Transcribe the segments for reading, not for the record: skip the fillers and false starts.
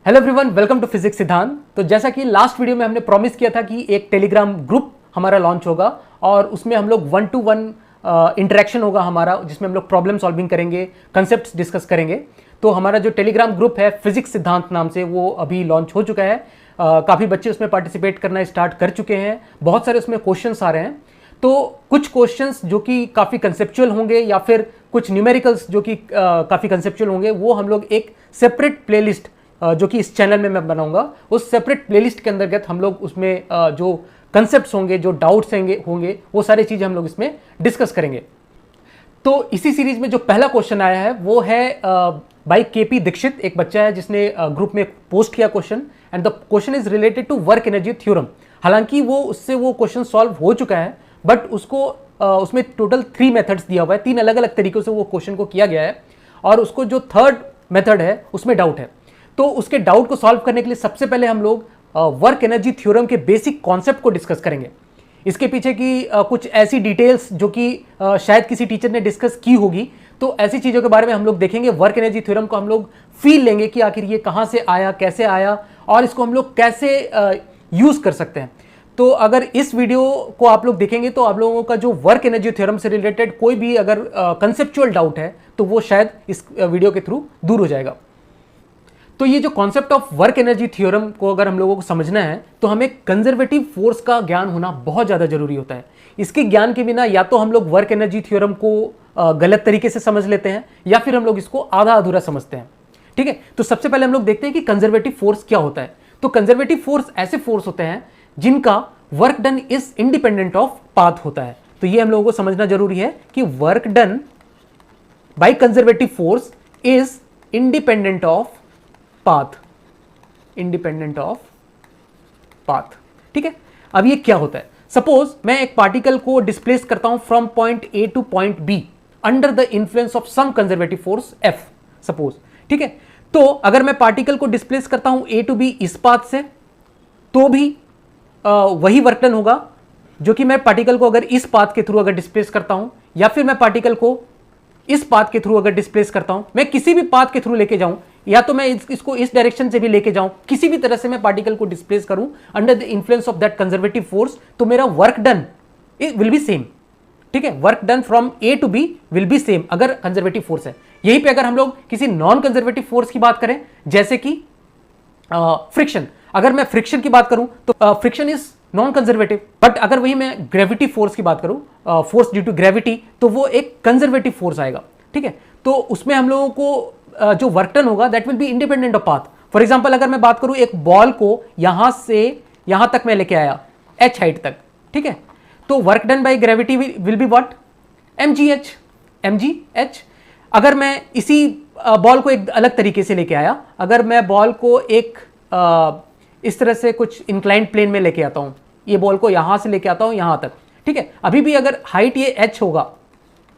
Hello everyone, welcome to physics Siddhant. तो जैसा कि लास्ट वीडियो में हमने प्रॉमिस किया था कि एक टेलीग्राम ग्रुप हमारा लॉन्च होगा और उसमें हम लोग 1-to-1 इंटरेक्शन होगा हमारा, जिसमें हम लोग प्रॉब्लम सॉल्विंग करेंगे, कंसेप्ट्स डिस्कस करेंगे। तो हमारा जो टेलीग्राम ग्रुप है फिजिक्स सिद्धांत नाम से, वो अभी लॉन्च हो चुका है। काफ़ी बच्चे उसमें पार्टिसिपेट करना स्टार्ट कर चुके हैं। बहुत सारे उसमें क्वेश्चंस आ रहे हैं। तो कुछ क्वेश्चंस जो कि काफ़ी कंसेप्चुअल होंगे या फिर कुछ न्यूमेरिकल्स जो कि काफ़ी कंसेप्चुअल होंगे, वो हम लोग एक सेपरेट प्लेलिस्ट जो कि इस चैनल में मैं बनाऊंगा, उस सेपरेट प्लेलिस्ट के अंतर्गत हम लोग उसमें जो कंसेप्ट्स होंगे, जो डाउट्स होंगे वो सारी चीज़ें हम लोग इसमें डिस्कस करेंगे। तो इसी सीरीज में जो पहला क्वेश्चन आया है वो है बाय केपी दीक्षित। एक बच्चा है जिसने ग्रुप में पोस्ट किया question, and the question is related to work energy theorem. हालांकि उससे वो क्वेश्चन सॉल्व हो चुका है, बट उसको उसमें टोटल 3 मेथड्स दिया हुआ है। 3 अलग अलग तरीकों से वो क्वेश्चन को किया गया है और उसको जो थर्ड मेथड है उसमें डाउट है। तो उसके डाउट को सॉल्व करने के लिए सबसे पहले हम लोग वर्क एनर्जी थ्योरम के बेसिक कॉन्सेप्ट को डिस्कस करेंगे। इसके पीछे की कुछ ऐसी डिटेल्स जो कि शायद किसी टीचर ने डिस्कस की होगी, तो ऐसी चीज़ों के बारे में हम लोग देखेंगे। वर्क एनर्जी थ्योरम को हम लोग फील लेंगे कि आखिर ये कहाँ से आया, कैसे आया और इसको हम लोग कैसे यूज़ कर सकते हैं। तो अगर इस वीडियो को आप लोग देखेंगे तो आप लोगों का जो वर्क एनर्जी थ्योरम से रिलेटेड कोई भी अगर कंसेप्चुअल डाउट है तो वो शायद इस वीडियो के थ्रू दूर हो जाएगा। तो ये जो concept of work energy theorem को अगर हम लोगों को समझना है तो हमें कंजर्वेटिव फोर्स का ज्ञान होना बहुत ज़्यादा जरूरी होता है। इसके ज्ञान के बिना या तो हम लोग वर्क एनर्जी थ्योरम को गलत तरीके से समझ लेते हैं या फिर हम लोग इसको आधा अधूरा समझते हैं। ठीक है, तो सबसे पहले हम लोग देखते हैं कि कंजर्वेटिव फोर्स क्या होता है। तो कंजर्वेटिव फोर्स ऐसे फोर्स होते हैं जिनका work done is independent of path होता है। तो ये हम लोगों को समझना जरूरी है कि work done by conservative force is independent of path, independent of path. ठीक है, अब ये क्या होता है? सपोज मैं एक पार्टिकल को डिस्प्लेस करता हूं from point A to point B under the influence of some conservative force F, suppose. ठीक है, तो अगर मैं पार्टिकल को डिस्प्लेस करता हूं ए टू बी इस पाथ से, तो भी वही वर्क डन होगा जो कि मैं पार्टिकल को अगर इस पाथ के थ्रू अगर डिस्प्लेस करता हूं, या फिर मैं पार्टिकल को इस पाथ के थ्रू अगर डिस्प्लेस करता हूं, मैं किसी भी पाथ के थ्रू लेके जाऊं, या तो मैं इसको इस डायरेक्शन से भी लेके जाऊं, किसी भी तरह से मैं पार्टिकल को डिस्प्लेस करूं under the influence of that conservative force, तो मेरा work done will be same. ठीक है, work done from A to B will be same अगर कंजर्वेटिव फोर्स है। यहीं पे अगर हम लोग किसी नॉन कंजर्वेटिव फोर्स की बात करें, जैसे कि फ्रिक्शन, अगर मैं फ्रिक्शन की बात करूं तो friction is non conservative, but अगर वही मैं ग्रेविटी फोर्स की बात करूं, फोर्स ड्यू टू ग्रेविटी, तो वो एक कंजर्वेटिव फोर्स आएगा। ठीक है, तो उसमें हम लोगों को जो वर्क डन होगा that will be independent of path. For example, अगर मैं बात करूं एक बॉल को यहां से यहां तक मैं लेके आया, h हाइट तक, ठीक है, तो work done by gravity will be what? mgh। अगर मैं इसी बॉल को एक अलग तरीके से लेके आया, अगर मैं बॉल को एक इस तरह से कुछ इंक्लाइंड प्लेन में लेके आता हूं, ये बॉल को यहां से लेके आता हूं यहां तक, ठीक है, अभी भी अगर हाइट ये h होगा,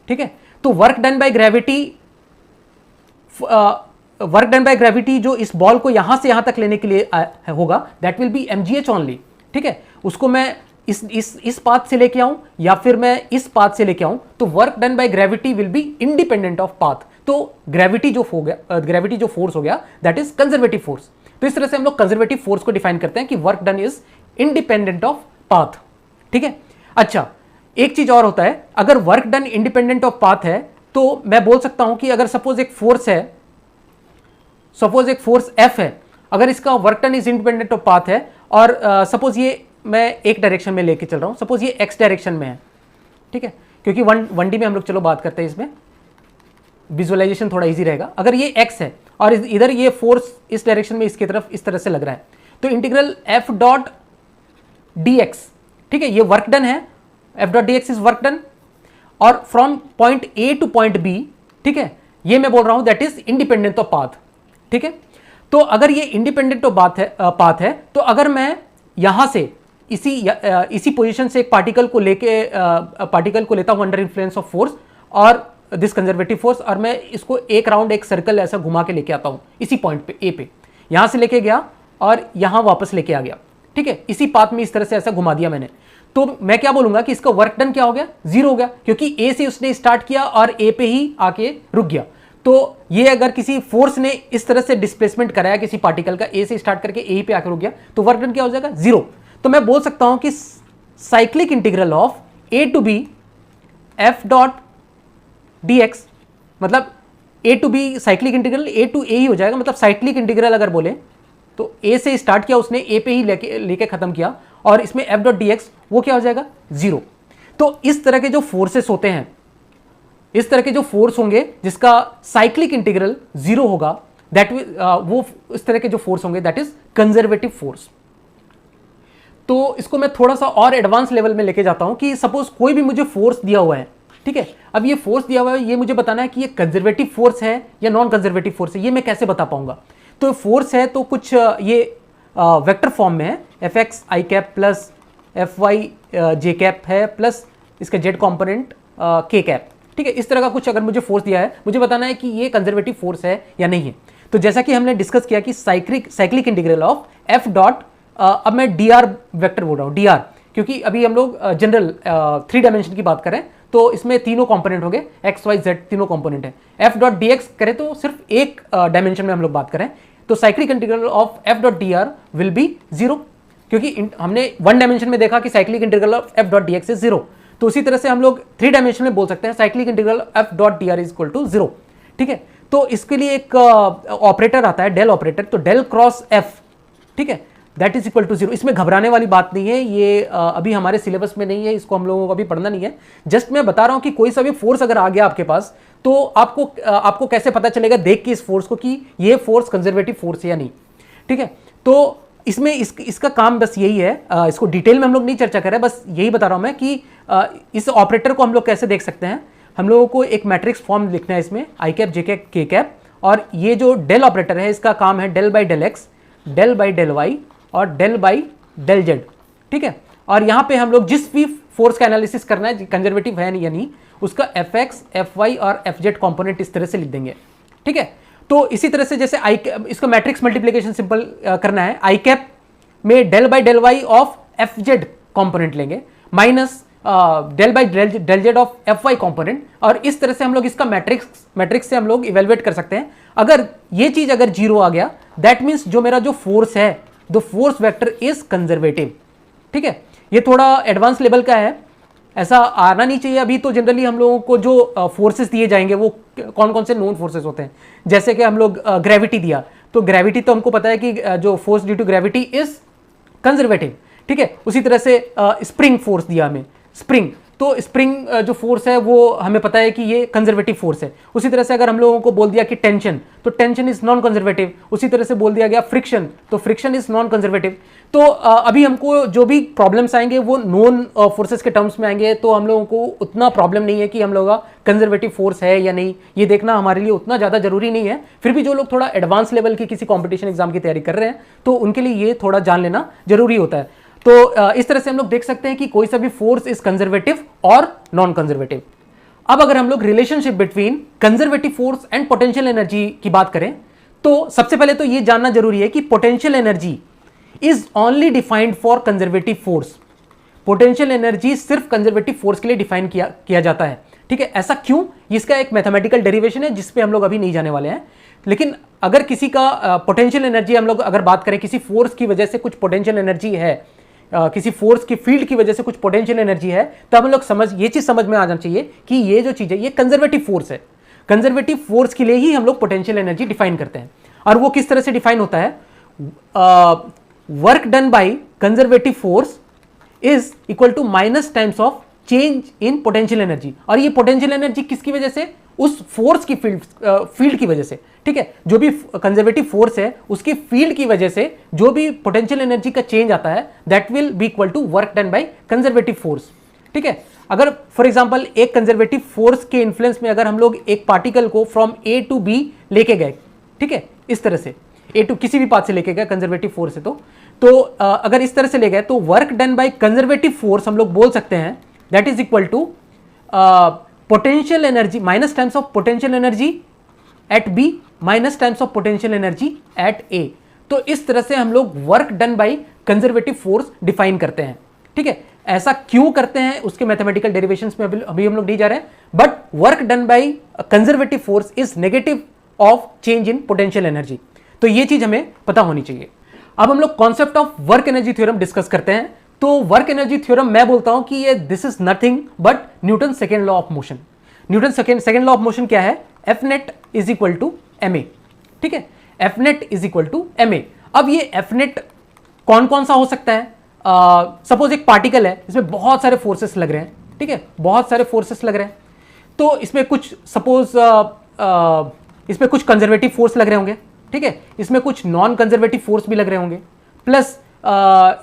ठीक है, तो वर्क डन बाय ग्रेविटी जो इस बॉल को यहां से यहां तक लेने के लिए होगा, that will B mgh only. ठीक है, उसको मैं इस पाथ से लेके आऊं या फिर मैं इस पाथ से लेके आऊं, तो work done by gravity will be independent of path. तो ग्रेविटी जो फोर्स हो गया दैट इज कंजर्वेटिव फोर्स। तो इस तरह से हम लोग कंजर्वेटिव फोर्स को डिफाइन करते हैं कि work done is independent of path. ठीक है, अच्छा, एक चीज और होता है, अगर work done independent of path है तो मैं बोल सकता हूं कि अगर सपोज एक फोर्स है, सपोज एक फोर्स F है, अगर इसका work done is independent of path है और सपोज ये मैं एक डायरेक्शन में लेके चल रहा हूं, सपोज ये x डायरेक्शन में है, ठीक है, क्योंकि 1D में हम लोग चलो बात करते हैं, इसमें विजुअलाइजेशन थोड़ा इजी रहेगा। अगर ये x है और इधर ये फोर्स इस डायरेक्शन में इसकी तरफ इस तरह से लग रहा है, तो इंटीग्रल f डॉट dx, ठीक है, ये वर्क डन है, f dot dx is work done, और from point a to point b, ठीक है, ये मैं बोल रहा हूं that is independent of path. ठीक है, तो अगर ये इंडिपेंडेंट ऑफ पाथ है, तो अगर मैं यहां से इसी पोजीशन से एक पार्टिकल को लेता हूं अंडर इन्फ्लुएंस ऑफ फोर्स और दिस कंजर्वेटिव फोर्स, और मैं इसको एक राउंड एक सर्कल ऐसा घुमा के लेके आता हूं इसी पॉइंट पे ए पे, यहां से लेके गया और यहां वापस लेके आ गया, ठीक है, इसी पाथ में इस तरह से ऐसा घुमा दिया मैंने, तो मैं क्या बोलूंगा कि इसका वर्क डन क्या हो गया? 0 हो गया, क्योंकि ए से उसने स्टार्ट किया और ए पे ही आके रुक गया। तो ये अगर किसी फोर्स ने इस तरह से डिस्प्लेसमेंट कराया किसी पार्टिकल का, ए से स्टार्ट करके ए पे आकर रुक गया, तो वर्क डन क्या हो जाएगा? 0। तो मैं बोल सकता हूं कि cyclic integral of A to B F dot D X, मतलब A to B cyclic integral A to A ही हो जाएगा। मतलब साइक्लिक इंटीग्रल अगर बोले तो ए से स्टार्ट किया उसने, ए पे ही लेके खत्म किया, और इसमें एफ डॉट डी एक्स वो क्या हो जाएगा? 0। तो इस तरह के जो फोर्सेस होते हैं, इस तरह के जो फोर्स होंगे जिसका साइक्लिक इंटीग्रल 0 होगा, दैट वो इस तरह के जो फोर्स होंगे दैट इज कंजर्वेटिव फोर्स। तो इसको मैं थोड़ा सा और एडवांस लेवल में लेके जाता हूं कि सपोज कोई भी मुझे फोर्स दिया हुआ है, ठीक है, अब ये फोर्स दिया हुआ है, ये मुझे बताना है कि ये कंजर्वेटिव फोर्स है या नॉन कंजर्वेटिव फोर्स है, ये मैं कैसे बता पाऊंगा? तो फोर्स है तो कुछ ये वेक्टर फॉर्म में है, एफ एक्स आई कैप प्लस एफ वाई जे कैप है प्लस इसका जेड कॉम्पोनेंट के कैप, ठीक है। इस तरह का कुछ अगर मुझे फोर्स दिया है, मुझे बताना है कि ये कंजर्वेटिव फोर्स है या नहीं है। तो जैसा कि हमने डिस्कस किया कि cyclic integral of F dot, अब मैं डी आर वेक्टर बोल रहा हूँ, डी आर, क्योंकि अभी हम लोग जनरल 3 डायमेंशन की बात करें तो इसमें तीनों कंपोनेंट हो गए, एक्स वाई जेड तीनों कंपोनेंट है। एफ डॉट डी एक्स करें तो सिर्फ एक डायमेंशन में हम लोग बात करें, तो cyclic integral of F dot D are will be 0, क्योंकि हमने 1 डायमेंशन में देखा कि cyclic integral of F dot D x is 0। तो उसी तरह से हम लोग 3 डायमेंशन में बोल सकते हैं cyclic integral F dot D R is equal to 0, ठीक है। तो इसके लिए एक ऑपरेटर आता है, डेल ऑपरेटर, तो डेल क्रॉस एफ, ठीक है, दैट इज इक्वल टू 0। इसमें घबराने वाली बात नहीं है, ये अभी हमारे सिलेबस में नहीं है, इसको हम लोगों को अभी पढ़ना नहीं है। जस्ट मैं बता रहा हूं कि कोई सा भी फोर्स अगर आ गया आपके पास, तो आपको कैसे पता चलेगा देख के इस फोर्स को कि ये फोर्स कंजर्वेटिव फोर्स है या नहीं, ठीक है। तो इसमें इसका काम बस यही है, इसको डिटेल में हम लोग नहीं चर्चा कर रहे हैं, बस यही बता रहा हूं मैं कि इस ऑपरेटर को हम लोग कैसे देख सकते हैं। हम लोगों को एक मैट्रिक्स फॉर्म लिखना है इसमें, I cap J cap K cap, और ये जो डेल ऑपरेटर है इसका काम है del by del x, del by del y और डेल बाई डेल जेड, ठीक है। और यहां पे हम लोग जिस भी फोर्स का एनालिसिस करना है कंजर्वेटिव है या नहीं, उसका एफ एक्स एफ वाई और एफ जेड कॉम्पोनेंट इस तरह से लिख देंगे, ठीक है। तो इसी तरह से जैसे इसका मैट्रिक्स मल्टीप्लिकेशन सिंपल करना है, आई कैप में del by del Y of F Z component लेंगे minus del by del Z of F Y component, और इस तरह से हम लोग इसका मैट्रिक्स से हम लोग इवेलुएट कर सकते हैं। अगर ये चीज अगर 0 आ गया, दैट मीन्स जो मेरा जो फोर्स है, the force vector is conservative, ठीक है। ये थोड़ा एडवांस लेवल का है, ऐसा आना नहीं चाहिए। अभी तो जनरली हम लोगों को जो फोर्सेस दिए जाएंगे वो कौन कौन से नोन फोर्सेस होते हैं, जैसे कि हम लोग ग्रेविटी दिया, तो ग्रेविटी तो हमको पता है कि जो force due to gravity is conservative, ठीक है। उसी तरह से स्प्रिंग फोर्स दिया हमें, स्प्रिंग, तो स्प्रिंग जो फोर्स है वो हमें पता है कि ये कंजर्वेटिव फोर्स है। उसी तरह से अगर हम लोगों को बोल दिया कि टेंशन, तो टेंशन इज नॉन कंजर्वेटिव। उसी तरह से बोल दिया गया फ्रिक्शन, तो फ्रिक्शन इज नॉन कंजर्वेटिव। तो अभी हमको जो भी प्रॉब्लम्स आएंगे वो नॉन फोर्सेस के टर्म्स में आएंगे, तो हम लोगों को उतना प्रॉब्लम नहीं है कि हम लोगों का कंजर्वेटिव फोर्स है या नहीं, ये देखना हमारे लिए उतना ज़्यादा जरूरी नहीं है। फिर भी जो लोग थोड़ा एडवांस लेवल की किसी कॉम्पिटिशन एग्जाम की तैयारी कर रहे हैं, तो उनके लिए ये थोड़ा जान लेना जरूरी होता है। तो इस तरह से हम लोग देख सकते हैं कि कोई सा भी फोर्स इज कंजर्वेटिव और नॉन कंजर्वेटिव। अब अगर हम लोग relationship between conservative force and potential energy की बात करें, तो सबसे पहले तो ये जानना जरूरी है कि potential energy is only defined for conservative force. Potential energy सिर्फ कंजर्वेटिव फोर्स के लिए डिफाइन किया जाता है, ठीक है। ऐसा क्यों? इसका एक मैथमेटिकल डेरिवेशन है जिसपे हम लोग अभी नहीं जाने वाले हैं। लेकिन अगर किसी का पोटेंशियल एनर्जी हम लोग अगर बात करें, किसी फोर्स की वजह से कुछ पोटेंशियल एनर्जी है, किसी फोर्स की फील्ड की वजह से कुछ पोटेंशियल एनर्जी है, तब हम लोग ये चीज समझ में आ जाना चाहिए कि ये जो चीज है ये कंजर्वेटिव फोर्स है। कंजर्वेटिव फोर्स के लिए ही हम लोग पोटेंशियल एनर्जी डिफाइन करते हैं। और वो किस तरह से डिफाइन होता है? Work done by conservative force is equal to minus times of change in potential energy. और ये पोटेंशियल एनर्जी किसकी वजह से? उस फोर्स की फील्ड की वजह से, ठीक है। जो भी कंजर्वेटिव फोर्स है उसकी फील्ड की वजह से जो भी पोटेंशियल एनर्जी का चेंज आता है, that will be equal to work done by conservative force, ठीक है। अगर फॉर एग्जांपल एक कंजर्वेटिव फोर्स के इन्फ्लुएंस में अगर हम लोग एक पार्टिकल को फ्रॉम ए टू बी लेके गए, ठीक है, इस तरह से ए टू किसी भी पाथ से लेके गए कंजर्वेटिव फोर्स है, तो अगर इस तरह से ले गए, तो work done by conservative force हम लोग बोल सकते हैं that is equal to potential energy minus times of potential energy at B minus times of potential energy at A. तो इस तरह से हम लोग work done by conservative force define करते हैं, ठीक है। ऐसा क्यों करते हैं उसके मैथमेटिकल डेरिवेशंस में अभी हम लोग नहीं जा रहे हैं, but work done by conservative force is negative of change in potential energy. तो ये चीज हमें पता होनी चाहिए। अब हम लोग concept of work energy theorem discuss करते हैं। तो वर्क एनर्जी थ्योरम मैं बोलता हूं कि ये this is nothing but Newton second law of motion. Newton second law of motion क्या है? F net is equal to M A. ठीक है, F net is equal to M A. अब ये एफ नेट कौन कौन सा हो सकता है? सपोज एक पार्टिकल है, इसमें बहुत सारे फोर्सेस लग रहे हैं। ठीक है, बहुत सारे फोर्सेस लग रहे हैं। तो इसमें कुछ सपोज इसमें कुछ कंजर्वेटिव फोर्स लग रहे होंगे। ठीक है, इसमें कुछ नॉन कंजर्वेटिव फोर्स भी लग रहे होंगे, प्लस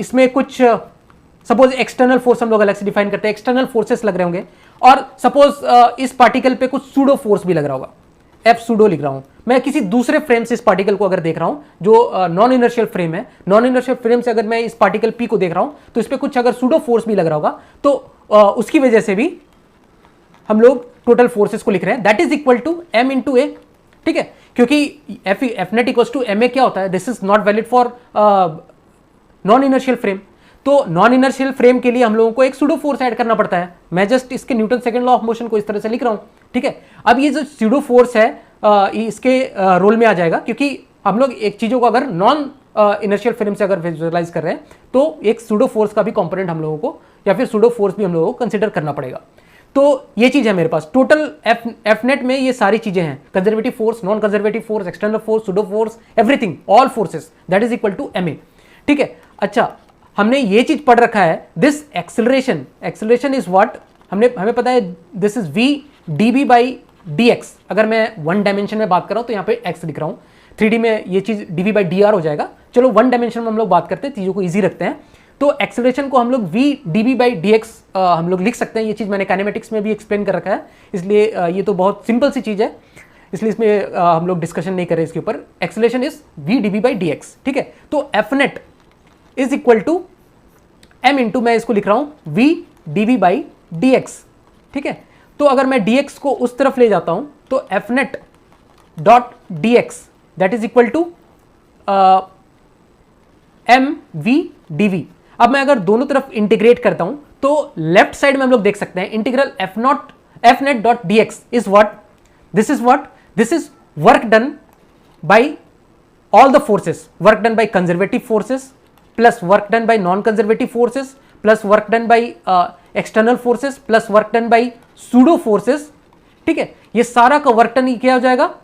इसमें कुछ सपोज एक्सटर्नल फोर्स हम लोग अलग से डिफाइन करते हैं, एक्सटर्नल फोर्सेस लग रहे होंगे। और सपोज इस पार्टिकल पे कुछ सूडो फोर्स भी लग रहा होगा, एफ सूडो लिख रहा हूं मैं। किसी दूसरे फ्रेम से इस पार्टिकल को अगर देख रहा हूं जो नॉन इनर्शियल फ्रेम है, नॉन इनर्शियल फ्रेम से अगर मैं इस पार्टिकल पी को देख रहा हूं तो इस पर कुछ अगर सूडो फोर्स भी लग रहा होगा, तो उसकी वजह से भी हम लोग टोटल फोर्सेस को लिख रहे हैं, that is equal to M into A. ठीक है, क्योंकि F net equal to M A क्या होता है? This is not valid for non inertial frame. तो नॉन इनर्शियल फ्रेम के लिए हम लोगों को एक सूडो फोर्स ऐड करना पड़ता है। मैं जस्ट इसके Newton second law of motion को इस तरह से लिख रहा हूं। ठीक है, अब ये जो सूडो फोर्स है इसके रोल में आ जाएगा, क्योंकि हम लोग एक चीजों को अगर नॉन इनर्शियल फ्रेम से अगर विजुअलाइज कर रहे हैं तो एक सूडो फोर्स का भी कंपोनेंट हम लोगों को, या फिर सूडो फोर्स भी हम लोगों को कंसिडर करना पड़ेगा। तो ये चीज है मेरे पास टोटल एफ नेट में, ये सारी चीजें हैं, conservative force, non conservative force, external force, pseudo force, everything, all forces, that is equal to M A. ठीक है, अच्छा हमने ये चीज पढ़ रखा है, दिस एक्सेलरेशन इज व्हाट, हमें पता है this is v dv by dx। अगर मैं वन डायमेंशन में बात कर रहा हूं तो यहां पे x लिख रहा हूं, 3D में ये चीज dv बाई dr हो जाएगा। चलो वन डायमेंशन में हम लोग बात करते हैं, चीजों को इजी रखते हैं। तो एक्सेलरेशन को हम लोग v dv बाई dx हम लोग लिख सकते हैं। ये चीज मैंने काइनेमेटिक्स में भी एक्सप्लेन कर रखा है, इसलिए ये तो बहुत सिंपल सी चीज है, इसलिए इसमें हम लोग डिस्कशन नहीं कर रहे इसके ऊपर। Acceleration is v dv by dx। ठीक है, तो F net is equal to M into, मैं इसको लिख रहा हूं v dv बाई dx। ठीक है, तो अगर मैं dx को उस तरफ ले जाता हूं तो F net dot dx that is equal to M V dv। अब मैं अगर दोनों तरफ इंटीग्रेट करता हूं तो लेफ्ट साइड में हम लोग देख सकते हैं integral F net dot dx is what, this is what, this is work done by all the forces, work done by conservative forces plus work done by non conservative forces plus work done by external forces plus work done by pseudo forces. ठीक है, ये सारा का work done क्या हो जाएगा?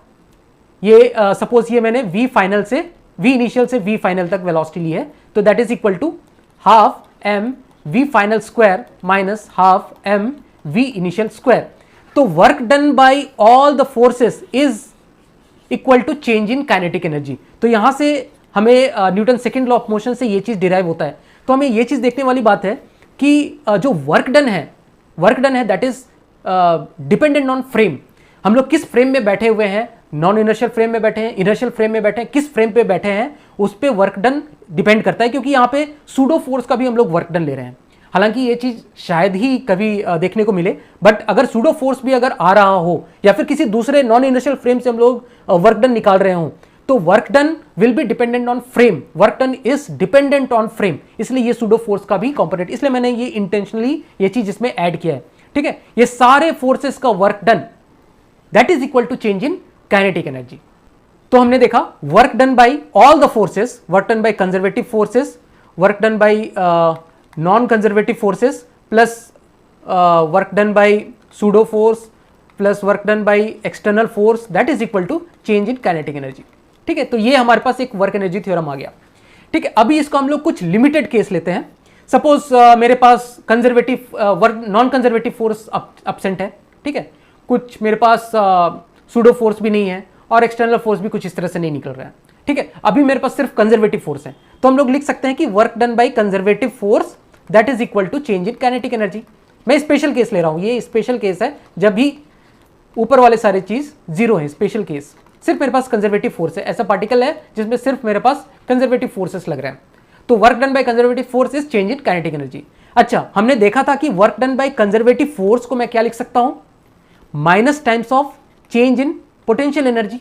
ये suppose ये मैंने v फाइनल से, v इनिशियल से v फाइनल तक वेलोसिटी ली है, तो that is equal to half m v final square minus half m v initial square. तो work done by all the forces is equal to change in kinetic energy. तो यहां से हमें Newton second law of motion से ये चीज derive होता है। तो हमें ये चीज देखने वाली बात है कि जो वर्क डन है that is dependent on frame. हम लोग किस फ्रेम में बैठे हुए हैं, नॉन इनर्शियल फ्रेम में बैठे हैं, इनर्शियल फ्रेम में बैठे हैं, किस फ्रेम पे बैठे हैं उस पे वर्क डन डिपेंड करता है, क्योंकि यहाँ पे सूडो फोर्स का भी हम लोग वर्क डन ले रहे हैं। हालांकि ये चीज शायद ही कभी देखने को मिले, बट अगर सूडो फोर्स भी अगर आ रहा हो या फिर किसी दूसरे नॉन इनर्शियल फ्रेम से हम लोग वर्क डन निकाल रहे हो, तो work done will be dependent on frame, work done is dependent on frame, इसलिए ये सूडो फोर्स का भी कंपोनेंट, इसलिए मैंने ये इंटेंशनली ये चीज इसमें ऐड किया है। ठीक है, ये सारे फोर्सेस का work done that is equal to change in kinetic energy. तो हमने देखा work done by all the forces, work done by conservative forces, work done by non conservative forces plus work done by pseudo force plus work done by external force that is equal to change in kinetic energy. ठीक है, तो ये हमारे पास एक work energy theorem आ गया। ठीक है, अभी इसको हम लोग कुछ लिमिटेड केस लेते हैं। सपोज मेरे पास conservative work non conservative force absent है। ठीक है, कुछ मेरे पास सूडो फोर्स भी नहीं है और एक्सटर्नल फोर्स भी कुछ इस तरह से नहीं निकल रहा है। ठीक है, अभी मेरे पास सिर्फ कंजर्वेटिव फोर्स है, तो हम लोग लिख सकते हैं कि work done by conservative force that is equal to change in kinetic energy. मैं स्पेशल केस ले रहा हूं, ये स्पेशल केस है जब भी ऊपर वाले सारे चीज जीरो है, स्पेशल केस, सिर्फ मेरे पास कंजर्वेटिव फोर्स है, ऐसा पार्टिकल है जिसमें सिर्फ मेरे पास कंजर्वेटिव फोर्सेस लग रहे हैं, तो work done by conservative force is change in kinetic energy. अच्छा, हमने देखा था कि work done by conservative force को मैं क्या लिख सकता हूं? Minus times of change in potential energy,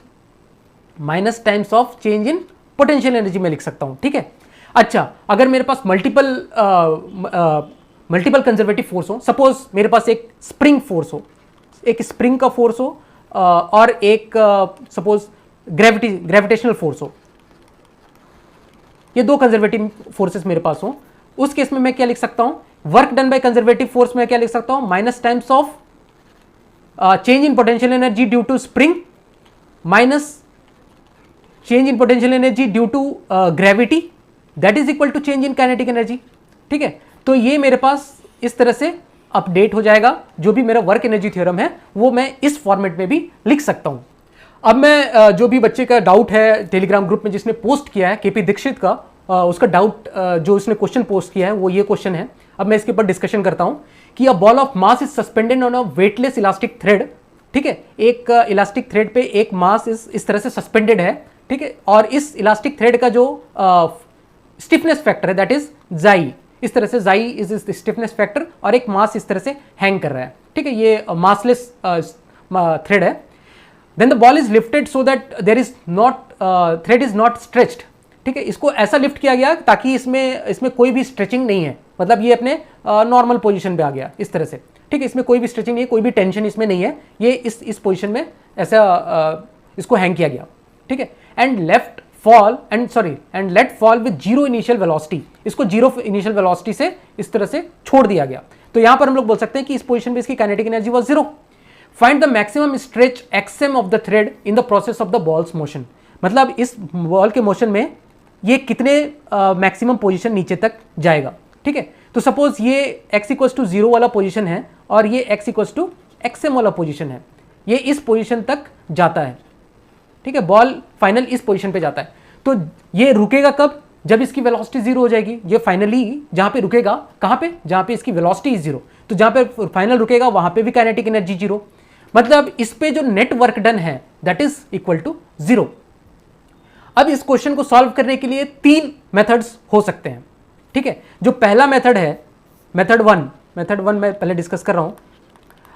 minus times of change in potential energy में लिख सकता हूं। ठीक है, अच्छा, अगर मेरे पास मल्टीपल मल्टीपल कंजर्वेटिव फोर्स हो, सपोज मेरे पास एक स्प्रिंग फोर्स हो, एक स्प्रिंग का फोर्स हो और एक सपोज ग्रेविटेशनल फोर्स हो, ये दो कंजर्वेटिव फोर्सेस मेरे पास हो, उस केस में मैं क्या लिख सकता हूं, work done by conservative force में क्या लिख सकता हूं, minus times of change in potential energy due to spring minus change in potential energy due to gravity that is equal to change in kinetic energy. ठीक है, तो ये मेरे पास इस तरह से अपडेट हो जाएगा, जो भी मेरा वर्क एनर्जी थ्योरम है वो मैं इस फॉर्मेट में भी लिख सकता हूं। अब मैं जो भी बच्चे का डाउट है टेलीग्राम ग्रुप में जिसने पोस्ट किया है केपी दीक्षित का, उसका डाउट जो उसने क्वेश्चन पोस्ट किया है वो ये क्वेश्चन है। अब मैं इसके ऊपर डिस्कशन करता हूं कि a ball of mass is suspended on a weightless elastic thread. ठीक है, एक इलास्टिक थ्रेड पे एक मास इस तरह से सस्पेंडेड है। ठीक है, और इस इलास्टिक थ्रेड का जो स्टिफनेस फैक्टर है दैट इज जाई, इस तरह से जाई इज स्टिफनेस फैक्टर, और एक मास इस तरह से हैंग कर रहा है। ठीक है, ये मासलेस थ्रेड है। Then the ball is lifted so that there is not thread is not stretched. ठीक है, इसको ऐसा लिफ्ट किया गया ताकि इसमें कोई भी स्ट्रेचिंग नहीं है, मतलब ये अपने नॉर्मल पोजीशन पे आ गया इस तरह से। ठीक है, इसमें कोई भी स्ट्रेचिंग नहीं है, कोई भी टेंशन इसमें नहीं है, ये इस पोजीशन में ऐसा इसको हैंग किया गया। ठीक है, and let fall with zero initial velocity, इसको जीरो इनिशियल वेलोसिटी से इस तरह से छोड़ दिया गया। तो यहां पर हम लोग बोल सकते हैं कि इस पोजीशन पे इसकी kinetic energy was zero. Find the maximum stretch XM of the thread in the process of the balls motion, मतलब इस बॉल के मोशन में ये कितने मैक्सिमम पोजीशन नीचे तक जाएगा। ठीक है, तो सपोज ये x इक्वल्स टू 0 वाला पोजीशन है और ये x इक्वल्स टू एक्सएम वाला पोजीशन है, ये इस पोजीशन तक जाता है। ठीक है, बॉल फाइनल इस पोजीशन पे जाता है, तो ये रुकेगा कब, जब इसकी वेलोसिटी 0 हो जाएगी। ये फाइनली जहां पे रुकेगा, कहां पे, जहां पे इसकी वेलोसिटी इज 0, तो जहां पे फाइनल रुकेगा वहां पे भी काइनेटिक एनर्जी 0, मतलब इस पे जो नेट वर्क डन है दैट इज इक्वल टू 0। अब इस क्वेश्चन को सॉल्व करने के लिए 3 मेथड्स हो सकते हैं। ठीक है, जो पहला मेथड है मेथड वन मैं पहले डिस्कस कर रहा हूं।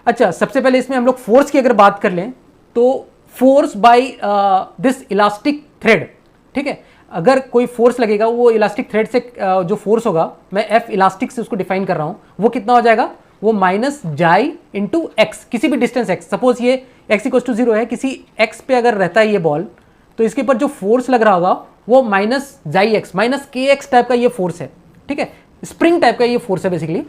अच्छा, सबसे पहले इसमें हम लोग फोर्स की अगर बात कर लें तो force by this elastic thread. ठीक है, अगर कोई फोर्स लगेगा वो इलास्टिक थ्रेड से जो फोर्स होगा, मैं एफ इलास्टिक से उसको डिफाइन कर रहा हूं, वो कितना हो जाएगा, वो माइनस जाई इंटू एक्स, किसी भी डिस्टेंस एक्स, सपोज ये एक्स इक्वल टू 0 है, किसी एक्स पे अगर रहता है ये बॉल, तो इसके ऊपर जो फोर्स लग रहा होगा वो माइनस जाई एक्स, माइनस के एक्स टाइप का ये फोर्स है। ठीक है, स्प्रिंग टाइप का ये फोर्स है बेसिकली।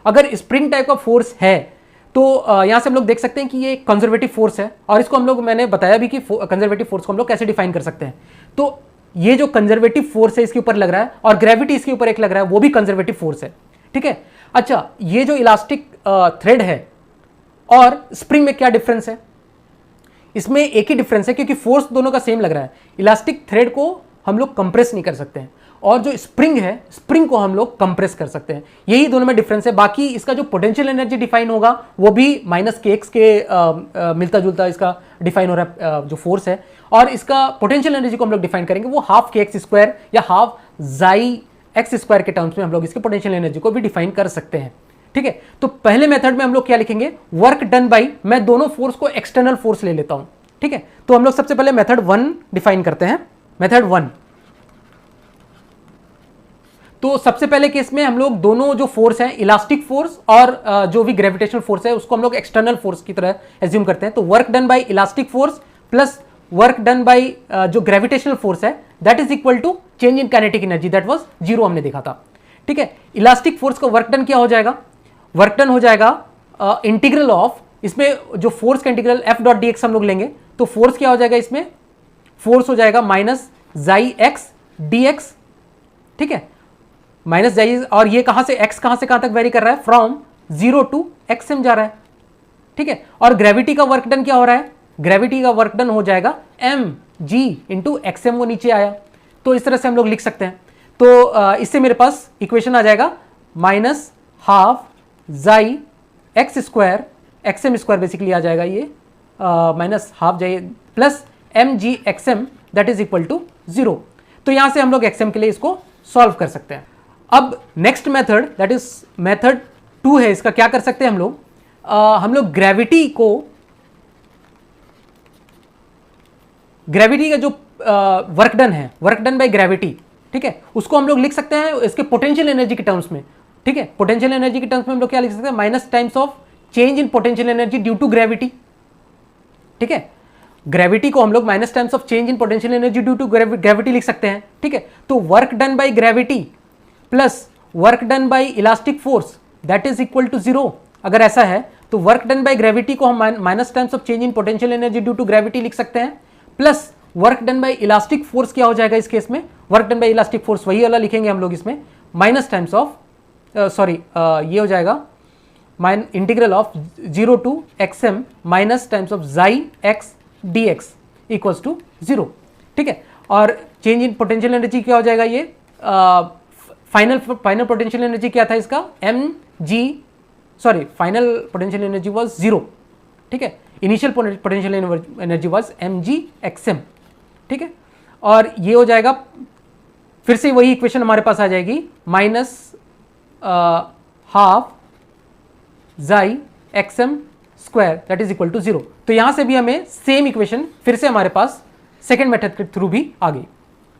अगर स्प्रिंग टाइप का फोर्स है तो यहां से हम लोग देख सकते हैं कि ये कंजर्वेटिव फोर्स है, और इसको हम लोग, मैंने बताया भी कि कंजर्वेटिव फोर्स को हम लोग कैसे डिफाइन कर सकते हैं। तो ये जो कंजर्वेटिव फोर्स है इसके ऊपर लग रहा है, और ग्रेविटी इसके ऊपर एक लग रहा है, वो भी कंजर्वेटिव फोर्स है। ठीक है, अच्छा, ये जो इलास्टिक थ्रेड है और स्प्रिंग में क्या डिफरेंस है, इसमें एक ही डिफरेंस है क्योंकि फोर्स दोनों का सेम लग रहा है। इलास्टिक थ्रेड को हम लोग कंप्रेस नहीं कर सकते हैं, और जो स्प्रिंग है, स्प्रिंग को हम लोग कंप्रेस कर सकते हैं, यही दोनों में डिफरेंस है। बाकी इसका जो पोटेंशियल एनर्जी डिफाइन होगा वो भी माइनस के एक्स के मिलता जुलता इसका डिफाइन हो रहा है जो फोर्स है, और इसका पोटेंशियल एनर्जी को हम लोग डिफाइन करेंगे वो हाफ के एक्स स्क्वायर या हाफ जाई एक्स स्क्वायर के टर्म्स में हम लोग इसके पोटेंशियल एनर्जी को भी डिफाइन कर सकते हैं। ठीक है, तो पहले मेथड में हम लोग क्या लिखेंगे, वर्क डन बाई, मैं दोनों फोर्स को एक्सटर्नल फोर्स ले लेता हूं। ठीक है, तो हम लोग सबसे पहले मेथड 1 डिफाइन करते हैं। मेथड 1, तो सबसे पहले केस में हम लोग दोनों जो फोर्स हैं, इलास्टिक फोर्स और जो भी ग्रेविटेशनल फोर्स है, उसको हम लोग एक्सटर्नल फोर्स की तरह एज्यूम करते हैं। तो work done by elastic force plus work done by जो ग्रेविटेशनल फोर्स है that is equal to change in kinetic energy, that was 0 हमने देखा था। ठीक है, इलास्टिक फोर्स का वर्क डन क्या हो जाएगा, वर्क डन हो जाएगा इंटीग्रल ऑफ, इसमें जो फोर्स का integral F dot D x हम लोग लेंगे, तो फोर्स क्या हो जाएगा, इसमें फोर्स हो जाएगा माइनस जाई एक्स डी एक्स। ठीक है, माइनस जाई, और ये कहां से एक्स कहां से कहां तक वेरी कर रहा है, फ्रॉम 0 टू एक्सएम जा रहा है। ठीक है, और ग्रेविटी का वर्क डन क्या हो रहा है, ग्रेविटी का वर्क डन हो जाएगा एम जी इंटू एक्सएम, वो नीचे आया, तो इस तरह से हम लोग लिख सकते हैं। तो इससे मेरे पास इक्वेशन आ जाएगा माइनस हाफ जाई X square, X M square basically आ जाएगा ये, माइनस हाफ जाई plus M G X M that is equal to 0। तो यहां से हम लोग एक्सएम के लिए इसको सॉल्व कर सकते हैं। अब next method that is method 2 है, इसका क्या कर सकते हैं हम लोग ग्रेविटी का जो वर्क डन है, वर्क डन बाय ग्रेविटी, ठीक है, उसको हम लोग लिख सकते हैं इसके पोटेंशियल एनर्जी के टर्म्स में। ठीक है। पोटेंशियल एनर्जी के टर्म्स में हम लोग क्या लिख सकते हैं, minus times of change in potential energy due to gravity, ठीक है। ग्रेविटी को हम लोग minus times of change in potential energy due to gravity लिख सकते हैं, ठीक है। तो work done by gravity plus work done by elastic force that is equal to zero. अगर ऐसा है तो वर्क डन बाय ग्रेविटी को हम minus times of change in potential energy due to gravity लिख सकते हैं, plus work done by elastic force क्या हो जाएगा इस केस में, work done by elastic force वही वाला लिखेंगे हम लोग इसमें, माइनस टाइम्स ऑफ ये हो जाएगा integral of 0 to xm minus times of xi x dx equals to 0, ठीक है। और चेंज इन पोटेंशियल एनर्जी क्या हो जाएगा, ये फाइनल पोटेंशियल एनर्जी क्या था इसका, फाइनल पोटेंशियल एनर्जी वाज 0, ठीक है। Initial potential energy was mgxm, ठीक है। और ये हो जाएगा, फिर से वही इक्वेशन हमारे पास आ जाएगी, minus half xi xm square that is equal to 0। तो यहां से भी हमें सेम इक्वेशन फिर से हमारे पास सेकेंड मेथड के थ्रू भी आ गई,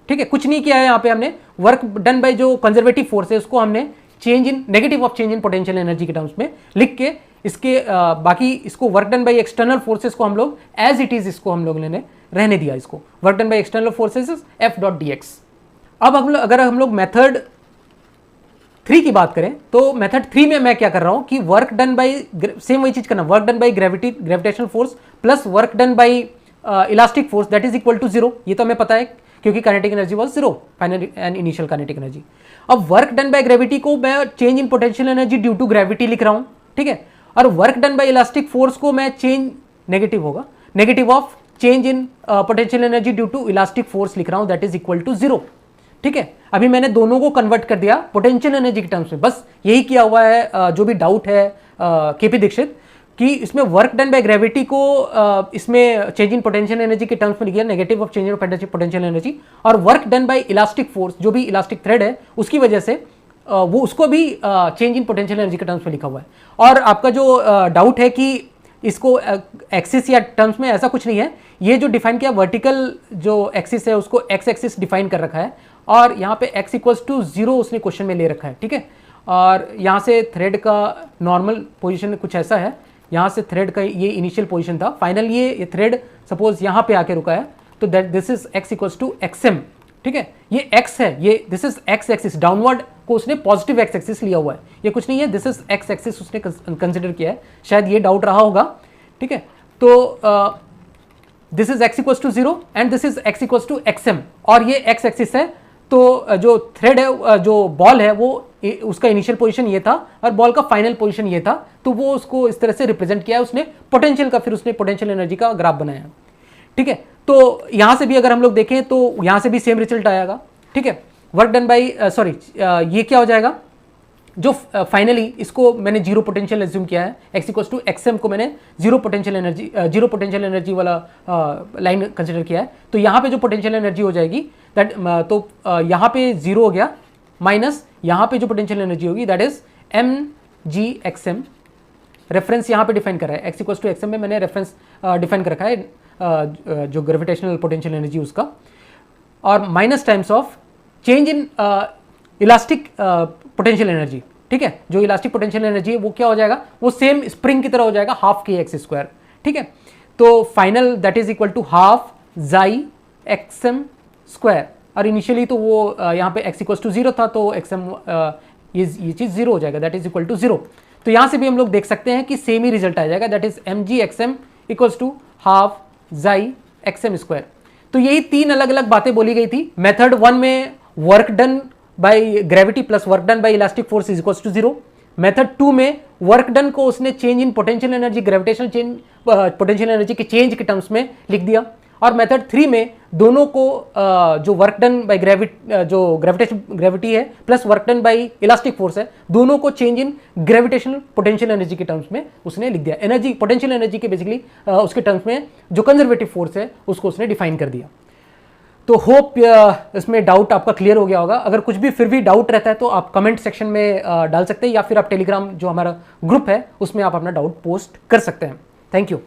ठीक है। कुछ नहीं किया है, यहां पे हमने वर्क डन बाय जो कंजर्वेटिव फोर्स है उसको हमने change in negative of change in potential energy के टर्म्स में लिख के इसके बाकी इसको work done by external forces को हम लोग एज इट इज इसको हम लोग ने रहने दिया, इसको work done by external forces f dot dx। अब अगर हम लोग मेथड 3 की बात करें तो मेथड 3 में मैं क्या कर रहा हूं कि वर्क डन बाय सेम वही चीज करना, work done by gravitational force plus work done by elastic force that is equal to 0। ये तो हमें पता है क्योंकि kinetic energy was 0, final and initial kinetic energy. अब वर्क डन बाय ग्रेविटी को मैं change in potential energy due to gravity लिख रहा हूं, ठीक है। और work done by elastic force को मैं चेंज नेगेटिव होगा, negative of change in potential energy due to elastic force लिख रहा हूं दैट इज इक्वल टू 0, ठीक है। अभी मैंने दोनों को कन्वर्ट कर दिया पोटेंशियल एनर्जी के टर्म्स में, बस यही किया हुआ है। जो भी डाउट है केपी दीक्षित कि इसमें वर्क डन बाय ग्रेविटी को इसमें चेंज इन पोटेंशियल एनर्जी के टर्म्स में लिखा negative of change in potential energy, और work done by elastic force जो भी इलास्टिक थ्रेड है उसकी वजह से वो उसको भी चेंज इन पोटेंशियल एनर्जी के टर्म्स में लिखा हुआ है। और आपका जो डाउट है कि इसको एक्सिस या टर्म्स में, ऐसा कुछ नहीं है। ये जो डिफाइन किया वर्टिकल जो एक्सिस है उसको एक्स एक्सिस डिफाइन कर रखा है, और यहाँ पे x इक्वल्स टू 0 उसने क्वेश्चन में ले रखा है, ठीक है। और यहाँ से थ्रेड का नॉर्मल पोजीशन कुछ ऐसा है, यहाँ से थ्रेड का ये इनिशियल पोजीशन था, फाइनल ये थ्रेड सपोज यहाँ पे आके रुका है, तो that this is x equals to xm, ठीक है। ये x है, ये this is x axis, downward को उसने पॉजिटिव x एक्सिस लिया हुआ है, ये कुछ नहीं है, दिस इज x एक्सिस उसने कंसिडर किया है, शायद ये डाउट रहा होगा, ठीक है। तो this is x equals to 0 and this is x equals to xm, और ये x एक्सिस है। तो जो थ्रेड है, जो बॉल है, वो उसका इनिशियल पोजीशन ये था और बॉल का फाइनल पोजीशन ये था, तो वो उसको इस तरह से रिप्रेजेंट किया है उसने पोटेंशियल का, फिर उसने पोटेंशियल एनर्जी का ग्राफ बनाया, ठीक है। तो यहाँ से भी अगर हम लोग देखें तो यहाँ से भी सेम रिजल्ट आएगा, ठीक है। वर्क डन बाई ये क्या हो जाएगा, जो फाइनली इसको मैंने 0 पोटेंशियल एज्यूम किया है, x इक्वल्स टू xm को मैंने 0 पोटेंशियल एनर्जी वाला लाइन कंसिडर किया है। तो यहाँ पे जो पोटेंशियल एनर्जी हो जाएगी दैट, तो यहाँ पे 0 हो गया, माइनस यहाँ पे जो पोटेंशियल एनर्जी होगी दैट इज mgxm। रेफरेंस यहाँ पे डिफाइन कर रहा है, x इक्वल्स टू xm में मैंने रेफरेंस डिफाइन कर रखा है जो ग्रेविटेशनल पोटेंशियल एनर्जी उसका, और minus times of change in elastic potential energy, ठीक है। जो इलास्टिक पोटेंशियल एनर्जी है वो क्या हो जाएगा, वो सेम स्प्रिंग की तरह हो जाएगा, हाफ के एक्स स्क्वायर, ठीक है। तो final that is equal to half xi xm square, और इनिशियली तो वो यहाँ पे x इक्वल टू 0 था, तो xm ये चीज़ 0 हो जाएगा, दैट इज इक्वल टू 0। तो यहाँ से भी हम लोग देख सकते हैं कि सेम ही रिजल्ट आ जाएगा, that is mgxm equals to half xi xm square. तो यही 3 अलग अलग बातें बोली गई थी। मेथड 1 में work done by gravity plus work done by elastic force is equals to 0। Method 2 में वर्क डन को उसने change in potential energy, gravitational change potential energy के चेंज के टर्म्स में लिख दिया, और मेथड 3 में दोनों को जो वर्क डन बाय ग्रेविटी है plus work done by elastic force है, दोनों को change in gravitational potential energy के टर्म्स में उसने लिख दिया। एनर्जी पोटेंशियल एनर्जी के बेसिकली उसके टर्म्स में जो कंजर्वेटिव फोर्स है उसको उसने डिफाइन कर दिया। तो होप इसमें डाउट आपका क्लियर हो गया होगा। अगर कुछ भी फिर भी डाउट रहता है तो आप कमेंट सेक्शन में डाल सकते हैं, या फिर आप टेलीग्राम जो हमारा ग्रुप है उसमें आप अपना डाउट पोस्ट कर सकते हैं। Thank you.